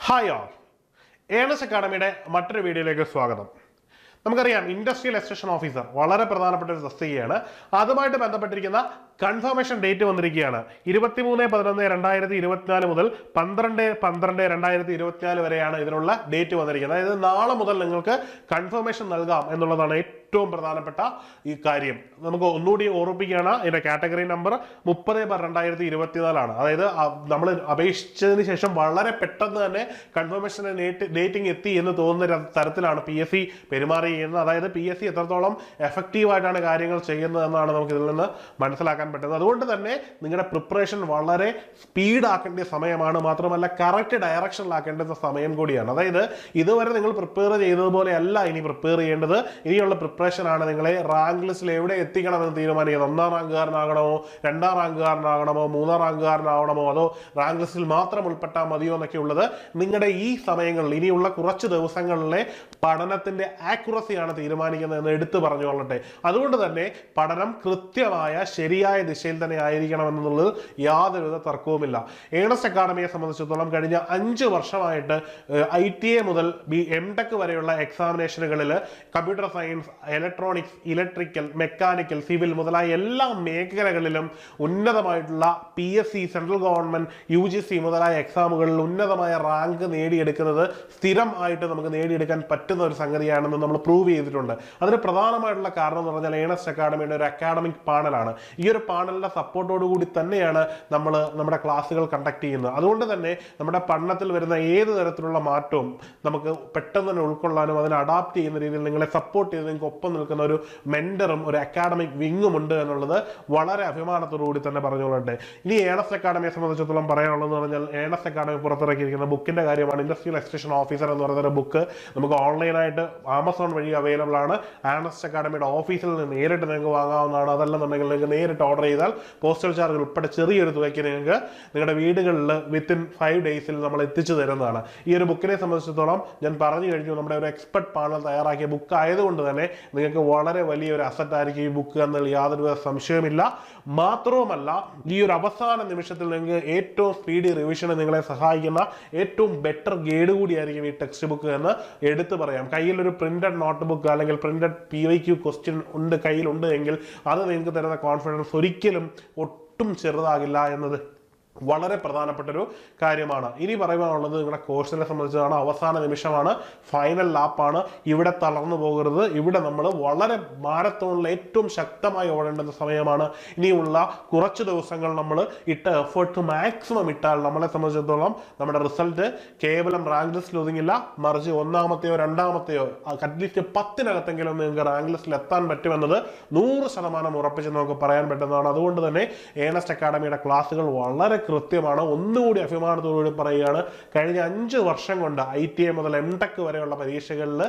Hi all, earnest അക്കാഡമിയുടെ മറ്റൊരു വീഡിയോയിലേക്ക് സ്വാഗതം. നമുക്കറിയാം, ഇൻഡസ്ട്രിയൽ അസിസ്റ്റന്റ് ഓഫീസർ വളരെ പ്രധാനപ്പെട്ട ഒരു തസ്തികയാണ്. അതുമായിട്ട് ബന്ധപ്പെട്ടിരിക്കുന്ന കൺഫർമേഷൻ ഡേറ്റ് വന്നിരിക്കുകയാണ്. 23/11/2024 മുതൽ 12/12/2024 വരെയാണ് ഇതിനുള്ള ഡേറ്റ് വന്നിരിക്കുന്നത്. അതായത് നാളെ മുതൽ നിങ്ങൾക്ക് കൺഫർമേഷൻ നൽകാം എന്നുള്ളതാണ് ഏറ്റവും പ്രധാനപ്പെട്ട ഈ കാര്യം. നമുക്ക് ഒന്നുകൂടി ഓർമ്മിപ്പിക്കുകയാണ്, ഇതിന്റെ കാറ്റഗറി നമ്പർ 30/2024 അതായത് നമ്മൾ അപേക്ഷിച്ചതിന് ശേഷം വളരെ പെട്ടെന്ന് തന്നെ കൺഫർമേഷൻ ഡേറ്റിംഗ് എത്തി എന്ന് തോന്നുന്ന തരത്തിലാണ് PSC പെരുമാറിയിരിക്കുന്നത്. അതായത് PSC എത്രത്തോളം എഫക്റ്റീവായിട്ടാണ് കാര്യങ്ങൾ ചെയ്യുന്നത് എന്നാണ് നമുക്ക് ഇതിൽ നിന്ന് മനസ്സിലാക്കാൻ പറ്റുന്നത്. അതുകൊണ്ട് തന്നെ നിങ്ങളുടെ പ്രിപ്പറേഷൻ വളരെ സ്പീഡ് ആക്കേണ്ട സമയമാണ്. മാത്രമല്ല കറക്റ്റ് ഡയറക്ഷനിലാക്കേണ്ട സമയം കൂടിയാണ്. അതായത് ഇതുവരെ നിങ്ങൾ പ്രിപ്പയർ ചെയ്തതുപോലെ അല്ല ഇനി പ്രിപ്പയർ ചെയ്യേണ്ടത്. ഇനിയുള്ള പ്രിപ്പറേഷനാണ് നിങ്ങളെ റാങ്ക് ലിസ്റ്റിൽ എവിടെ എത്തിക്കണമെന്ന് തീരുമാനിക്കുന്നത്. 1ാം റാങ്കുകാരനാകണമോ, 2ാം റാങ്കുകാരനാകണമോ, 3ാം റാങ്കുകാരനാവണമോ, അതോ റാങ്ക് ലിസ്റ്റിൽ മാത്രം ഉൾപ്പെട്ടാൽ മതിയോ എന്നൊക്കെ ഉള്ളത് നിങ്ങളുടെ ഈ സമയങ്ങളിൽ, ഇനിയുള്ള കുറച്ച് ദിവസങ്ങളിലെ പഠനത്തിന്റെ ആക്യുറസിയാണ് തീരുമാനിക്കുന്നത് എന്ന് എടുത്തു പറഞ്ഞുകൊള്ളട്ടെ. അതുകൊണ്ട് തന്നെ പഠനം കൃത്യമായ ശരിയായ ദിശയിൽ തന്നെ ആയിരിക്കണം എന്നുള്ളത് യാതൊരുവിധ തർക്കവുമില്ല. ഏണസ്റ്റ് അക്കാഡമിയെ സംബന്ധിച്ചിടത്തോളം കഴിഞ്ഞ 5 വർഷമായിട്ട് ITA മുതൽ MTech വരെയുള്ള എക്സാമിനേഷനുകളിൽ computer science, electronics, electrical, mechanical, civil മുതലായ എല്ലാ മേഖലകളിലും ഉന്നതമായിട്ടുള്ള PSC, സെൻട്രൽ ഗവൺമെന്റ്, UGC മുതലായ എക്സാമുകളിൽ ഉന്നതമായ റാങ്ക് നേടിയെടുക്കുന്നത് സ്ഥിരമായിട്ട് നമുക്ക് നേടിയെടുക്കാൻ പറ്റുന്ന ഒരു സംഗതിയാണെന്ന് നമ്മൾ പ്രൂവ് ചെയ്തിട്ടുണ്ട്. അതിന് പ്രധാനമായിട്ടുള്ള കാരണം എന്ന് പറഞ്ഞാൽ ഏണസ്റ്റ് അക്കാഡമിയുടെ ഒരു അക്കാഡമിക് പാനലാണ്. ഈ ഒരു പാനലിന്റെ സപ്പോർട്ടോടുകൂടി തന്നെയാണ് നമ്മൾ നമ്മുടെ ക്ലാസ്സുകൾ കണ്ടക്ട് ചെയ്യുന്നത്. അതുകൊണ്ട് തന്നെ നമ്മുടെ പഠനത്തിൽ വരുന്ന ഏത് തരത്തിലുള്ള മാറ്റവും നമുക്ക് പെട്ടെന്ന് തന്നെ ഉൾക്കൊള്ളാനും അതിനെ അഡാപ്റ്റ് ചെയ്യുന്ന രീതിയിൽ നിങ്ങളെ സപ്പോർട്ട് ചെയ്ത് നിങ്ങൾക്ക് ഒപ്പം നിൽക്കുന്ന ഒരു മെന്ററും ഒരു അക്കാഡമിക് വിങ്ങും ഉണ്ട് എന്നുള്ളത് വളരെ അഭിമാനത്തോടുകൂടി തന്നെ പറഞ്ഞുകൊള്ളട്ടെ. ഇനി ഏണസ്റ്റ് അക്കാഡമിയെ സംബന്ധിച്ചിടത്തോളം പറയാനുള്ളതെന്ന് പറഞ്ഞാൽ, ഏണസ്റ്റ് അക്കാഡമി പുറത്തിറക്കിയിരിക്കുന്ന ബുക്കിന്റെ കാര്യമാണ്. ഇൻഡസ്ട്രിയൽ അസിസ്റ്റന്റ് ഓഫീസർ എന്ന് പറയുന്ന ഒരു ബുക്ക് നമുക്ക് ഓൺലൈനായിട്ട് ആമസോൺ വഴി അവൈലബിൾ ആണ്. ഏണസ്റ്റ് അക്കാഡമിയുടെ ഓഫീസിൽ നിന്ന് നേരിട്ട് നിങ്ങൾക്ക് വാങ്ങാവുന്നതാണ്. അതല്ലെന്നുണ്ടെങ്കിൽ നിങ്ങൾക്ക് നേരിട്ട് ഓർഡർ ചെയ്താൽ പോസ്റ്റൽ ചാർജ് ഉൾപ്പെടെ ചെറിയൊരു തുകയ്ക്ക് നിങ്ങൾക്ക് നിങ്ങളുടെ വീടുകളിൽ വിത്തിൻ 5 ഡേയ്സിൽ നമ്മൾ എത്തിച്ചു തരുന്നതാണ്. ഈ ഒരു ബുക്കിനെ സംബന്ധിച്ചിടത്തോളം ഞാൻ പറഞ്ഞു കഴിഞ്ഞു, നമ്മുടെ ഒരു എക്സ്പെർട്ട് പാനൽ തയ്യാറാക്കിയ ബുക്ക് ആയതുകൊണ്ട് തന്നെ നിങ്ങൾക്ക് വളരെ വലിയൊരു അസറ്റ് ആയിരിക്കും ഈ ബുക്ക് എന്നുള്ള യാതൊരു സംശയമില്ല. മാത്രവുമല്ല, ഈ ഒരു അവസാന നിമിഷത്തിൽ നിങ്ങൾക്ക് ഏറ്റവും സ്പീഡി റിവിഷന് നിങ്ങളെ സഹായിക്കുന്ന ഏറ്റവും ബെറ്റർ ഗൈഡ് കൂടിയായിരിക്കും ഈ ടെക്സ്റ്റ് ബുക്ക് എന്ന് എടുത്തു പറയാം. കയ്യിലൊരു പ്രിന്റഡ് നോട്ട് ബുക്ക് അല്ലെങ്കിൽ പ്രിന്റഡ് PYQ ക്വസ്റ്റ്യൻ കയ്യിലുണ്ട് എങ്കിൽ അത് നിങ്ങൾക്ക് തരുന്ന കോൺഫിഡൻസ് ഒരിക്കലും ഒട്ടും ചെറുതാകില്ല എന്നത് വളരെ പ്രധാനപ്പെട്ടൊരു കാര്യമാണ്. ഇനി പറയുവാനുള്ളത് നിങ്ങളുടെ കോഴ്സിനെ സംബന്ധിച്ചാണ്. അവസാന നിമിഷമാണ്, ഫൈനൽ ലാപ്പാണ്. ഇവിടെ തളർന്നു പോകരുത്. ഇവിടെ നമ്മൾ വളരെ മാരത്തോണിൽ ഏറ്റവും ശക്തമായി ഓടേണ്ടുന്ന സമയമാണ്. ഇനിയുള്ള കുറച്ച് ദിവസങ്ങൾ നമ്മൾ ഇട്ട എഫേർട്ട് മാക്സിമം ഇട്ടാൽ നമ്മളെ സംബന്ധിച്ചിടത്തോളം നമ്മുടെ റിസൾട്ട് കേവലം റാങ്ക് ലിസ്റ്റിൽ ഒതുങ്ങില്ല, മറിച്ച് 1ാമത്തെയോ 2ാമത്തെയോ അറ്റ്ലീസ്റ്റ് 10-നകത്തെങ്കിലും നിങ്ങൾക്ക് റാങ്ക് ലിസ്റ്റിൽ എത്താൻ പറ്റുമെന്നത് 100% ഉറപ്പിച്ച് നമുക്ക് പറയാൻ പറ്റുന്നതാണ്. അതുകൊണ്ട് തന്നെ ഏണസ്റ്റ് അക്കാഡമിയുടെ ക്ലാസ്സുകൾ വളരെ കൃത്യമാണ്. ഒന്നുകൂടി അഭിമാനത്തോടുകൂടി പറയുകയാണ്, കഴിഞ്ഞ 5 വർഷം കൊണ്ട് ITA മുതൽ MTech വരെയുള്ള പരീക്ഷകളിൽ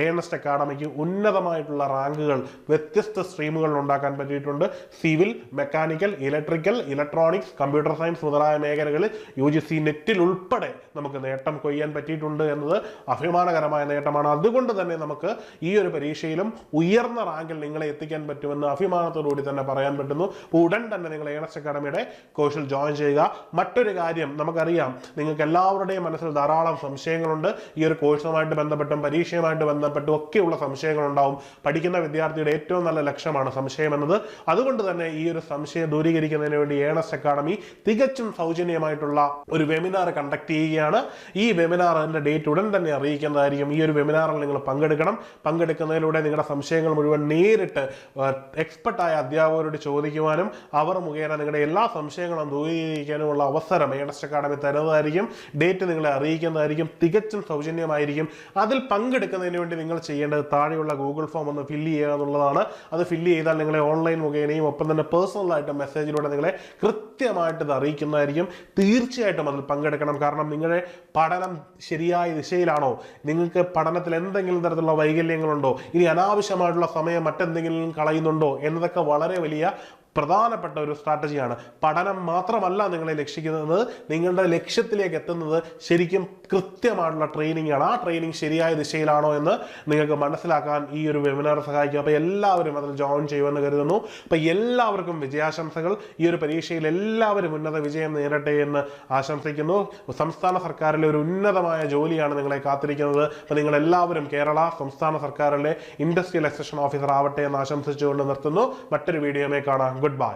ഏണസ്റ്റ് അക്കാഡമിക്ക് ഉന്നതമായിട്ടുള്ള റാങ്കുകൾ വ്യത്യസ്ത സ്ട്രീമുകളിൽ ഉണ്ടാക്കാൻ പറ്റിയിട്ടുണ്ട്. Civil, mechanical, electrical, electronics, computer science മുതലായ മേഖലകളിൽ UGC നെറ്റിൽ ഉൾപ്പെടെ നമുക്ക് നേട്ടം കൊയ്യാൻ പറ്റിയിട്ടുണ്ട് എന്നത് അഭിമാനകരമായ നേട്ടമാണ്. അതുകൊണ്ട് തന്നെ നമുക്ക് ഈ ഒരു പരീക്ഷയിലും ഉയർന്ന റാങ്കിൽ നിങ്ങളെ എത്തിക്കാൻ പറ്റുമെന്ന് അഭിമാനത്തോടുകൂടി തന്നെ പറയാൻ പറ്റുന്നു. ഉടൻ തന്നെ നിങ്ങൾ ഏണസ്റ്റ് അക്കാഡമിയുടെ കോഴ്സിൽ ജോയിൻ ചെയ്യുക. മറ്റൊരു കാര്യം, നമുക്കറിയാം നിങ്ങൾക്ക് എല്ലാവരുടെയും മനസ്സിൽ ധാരാളം സംശയങ്ങളുണ്ട്. ഈ ഒരു കോഴ്സുമായിട്ട് ബന്ധപ്പെട്ടും പരീക്ഷയുമായിട്ട് ബന്ധപ്പെട്ടും ഒക്കെയുള്ള സംശയങ്ങളുണ്ടാവും. പഠിക്കുന്ന വിദ്യാർത്ഥിയുടെ ഏറ്റവും നല്ല ലക്ഷ്യമാണ് സംശയം എന്നത്. അതുകൊണ്ട് തന്നെ ഈ ഒരു സംശയം ദൂരീകരിക്കുന്നതിന് വേണ്ടി ഏണസ്റ്റ് അക്കാഡമി തികച്ചും സൗജന്യമായിട്ടുള്ള ഒരു വെബിനാർ കണ്ടക്ട് ചെയ്യുകയാണ്. ഈ വെബിനാറിന്റെ ഡേറ്റ് ഉടൻ തന്നെ അറിയിക്കുന്നതായിരിക്കും. ഈ ഒരു വെബിനാറിൽ നിങ്ങൾ പങ്കെടുക്കണം. പങ്കെടുക്കുന്നതിലൂടെ നിങ്ങളുടെ സംശയങ്ങൾ മുഴുവൻ നേരിട്ട് എക്സ്പെർട്ടായ അധ്യാപകരോട് ചോദിക്കുവാനും അവർ മുഖേന നിങ്ങളുടെ എല്ലാ സംശയങ്ങളും ദൂരീകരിക്കാനുമുള്ള അവസരം ഏണസ്റ്റ് അക്കാഡമി തരുന്നതായിരിക്കും. ഡേറ്റ് നിങ്ങളെ അറിയിക്കുന്നതായിരിക്കും. തികച്ചും സൗജന്യമായിരിക്കും. അതിൽ പങ്കെടുക്കുന്നതിന് വേണ്ടി നിങ്ങൾ ചെയ്യേണ്ടത് താഴെയുള്ള ഗൂഗിൾ ഫോം ഒന്ന് ഫില്ല് ചെയ്യുക എന്നുള്ളതാണ്. അത് ഫില്ല് ചെയ്താൽ നിങ്ങളെ ഓൺലൈൻ മുഖേനയും ഒപ്പം തന്നെ പേഴ്സണലായിട്ട് മെസ്സേജിലൂടെ നിങ്ങളെ കൃത്യമായിട്ട് ഇത് അറിയിക്കുന്നതായിരിക്കും. തീർച്ചയായിട്ടും അതിൽ പങ്കെടുക്കണം. കാരണം നിങ്ങളുടെ പഠനം ശരിയായ ദിശയിലാണോ, നിങ്ങൾക്ക് പഠനത്തിൽ എന്തെങ്കിലും തരത്തിലുള്ള വൈകല്യങ്ങളുണ്ടോ, ഇനി അനാവശ്യമായിട്ടുള്ള സമയം മറ്റെന്തെങ്കിലും കളയുന്നുണ്ടോ എന്നതൊക്കെ വളരെ വലിയ പ്രധാനപ്പെട്ട ഒരു സ്ട്രാറ്റജിയാണ്. പഠനം മാത്രമല്ല നിങ്ങളെ ലക്ഷിക്കുന്നത്, നിങ്ങളുടെ ലക്ഷ്യത്തിലേക്ക് എത്തുന്നത് ശരിക്കും കൃത്യമായിട്ടുള്ള ട്രെയിനിങ് ആണ്. ആ ട്രെയിനിങ് ശരിയായ ദിശയിലാണോ എന്ന് നിങ്ങൾക്ക് മനസ്സിലാക്കാൻ ഈ ഒരു വെബിനാർ സഹായിക്കും. അപ്പോൾ എല്ലാവരും അതിൽ ജോയിൻ ചെയ്യുമെന്ന് കരുതുന്നു. അപ്പോൾ എല്ലാവർക്കും വിജയാശംസകൾ. ഈ ഒരു പരീക്ഷയിൽ എല്ലാവരും ഉന്നത വിജയം നേരട്ടെ എന്ന് ആശംസിക്കുന്നു. സംസ്ഥാന സർക്കാരിലെ ഒരു ഉന്നതമായ ജോലിയാണ് നിങ്ങളെ കാത്തിരിക്കുന്നത്. അപ്പോൾ നിങ്ങളെല്ലാവരും കേരള സംസ്ഥാന സർക്കാരിലെ ഇൻഡസ്ട്രിയൽ എക്സ്റ്റൻഷൻ ഓഫീസർ ആവട്ടെ എന്ന് ആശംസിച്ചുകൊണ്ട് നിർത്തുന്നു. മറ്റൊരു വീഡിയോയിൽ കാണാം. Good bye.